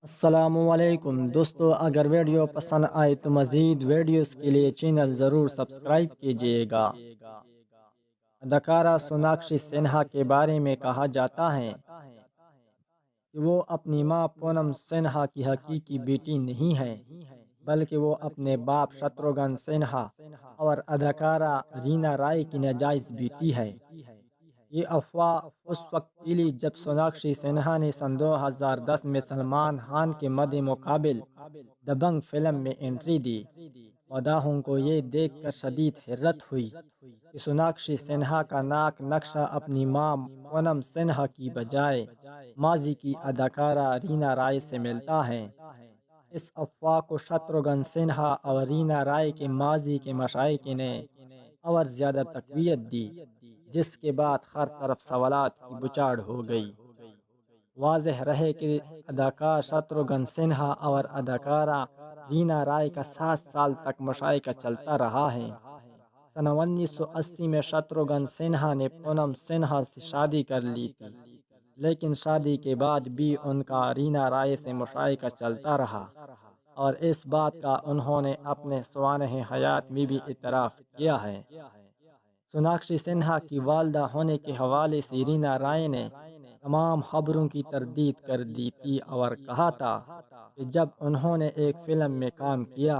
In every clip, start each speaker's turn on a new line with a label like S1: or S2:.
S1: السلام علیکم دوستو، اگر ویڈیو پسند آئے تو مزید ویڈیوز کے لیے چینل ضرور سبسکرائب کیجیے گا۔ اداکارہ سوناکشی سنہا کے بارے میں کہا جاتا ہے کہ وہ اپنی ماں پونم سنہا کی حقیقی بیٹی نہیں ہے، بلکہ وہ اپنے باپ شتروگھن سنہا اور اداکارہ رینا رائے کی ناجائز بیٹی ہے۔ یہ افواہ اس وقت پھیلی جب سوناکشی سنہا نے سن 2010 میں سلمان خان کے مد مقابل دبنگ فلم میں انٹری دی۔ مداحوں کو یہ دیکھ کر شدید حیرت ہوئی کہ سوناکشی سنہا کا ناک نقشہ اپنی ماں پونم سنہا کی بجائے ماضی کی اداکارہ رینا رائے سے ملتا ہے۔ اس افواہ کو شتروگھن سنہا اور رینا رائے کے ماضی کے مشائق نے اور زیادہ تقویت دی، جس کے بعد ہر طرف سوالات کی بچاڑ ہو گئی۔ واضح رہے کہ اداکار شتروگھن سنہا اور اداکارہ رینا رائے کا 7 سال تک مشائقہ چلتا رہا ہے۔ سن 1980 میں شتروگھن سنہا نے پونم سنہا سے شادی کر لی تھی، لیکن شادی کے بعد بھی ان کا رینا رائے سے مشائقہ چلتا رہا، اور اس بات کا انہوں نے اپنے سوانح حیات میں بھی اعتراف کیا ہے۔ سوناکشی سنہا کی والدہ ہونے کے حوالے سے رینا رائے نے تمام خبروں کی تردید کر دی تھی اور کہا تھا کہ جب انہوں نے ایک فلم میں کام کیا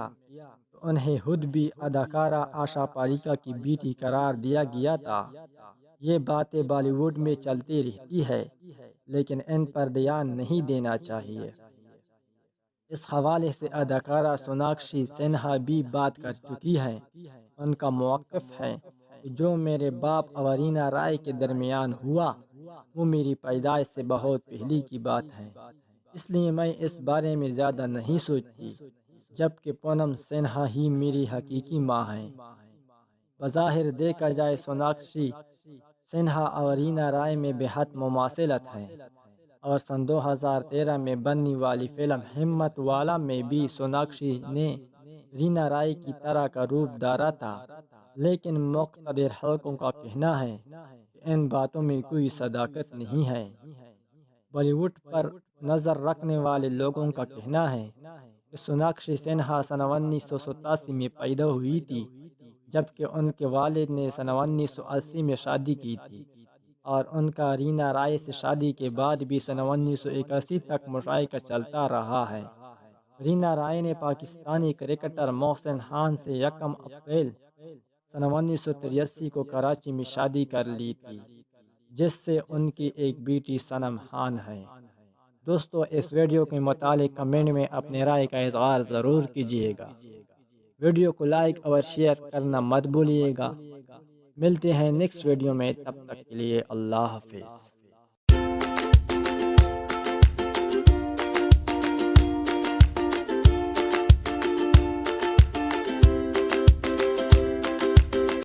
S1: تو انہیں خود بھی اداکارہ آشا پاریکا کی بیٹی قرار دیا گیا تھا۔ یہ باتیں بالی ووڈ میں چلتی رہتی ہے، لیکن ان پر دھیان نہیں دینا چاہیے۔ اس حوالے سے اداکارہ سوناکشی سنہا بھی بات کر چکی ہے۔ ان کا موقف ہے کہ جو میرے باپ اور رینا رائے کے درمیان ہوا وہ میری پیدائش سے بہت پہلے کی بات ہے، اس لیے میں اس بارے میں زیادہ نہیں سوچتی، جبکہ پونم سنہا ہی میری حقیقی ماں ہے۔ بظاہر دیکھا جائے سوناکشی سنہا اور رینا رائے میں بے حد مماثلت ہے، اور سن 2013 میں بننے والی فلم ہمت والا میں بھی سوناکشی نے رینا رائے کی طرح کا روپ دھارا تھا، لیکن مقتدر حلقوں کا کہنا ہے کہ ان باتوں میں کوئی صداقت نہیں ہے۔ بالی ووڈ پر نظر رکھنے والے لوگوں کا کہنا ہے کہ سوناکشی سنہا سن 1987 میں پیدا ہوئی تھی، جبکہ ان کے والد نے سن 1980 میں شادی کی تھی، اور ان کا رینا رائے سے شادی کے بعد بھی سن 1981 تک مشائقہ چلتا رہا ہے۔ رینا رائے نے پاکستانی کرکٹر محسن خان سے 1 اپریل سن 1983 کو کراچی میں شادی کر لی تھی، جس سے ان کی ایک بیٹی صنم خان ہے۔ دوستو، اس ویڈیو کے متعلق کمنٹ میں اپنے رائے کا اظہار ضرور کیجیے گا۔ ویڈیو کو لائک اور شیئر کرنا مت بھولیے گا۔ ملتے ہیں نیکسٹ ویڈیو میں، تب تک کے لیے اللہ حافظ۔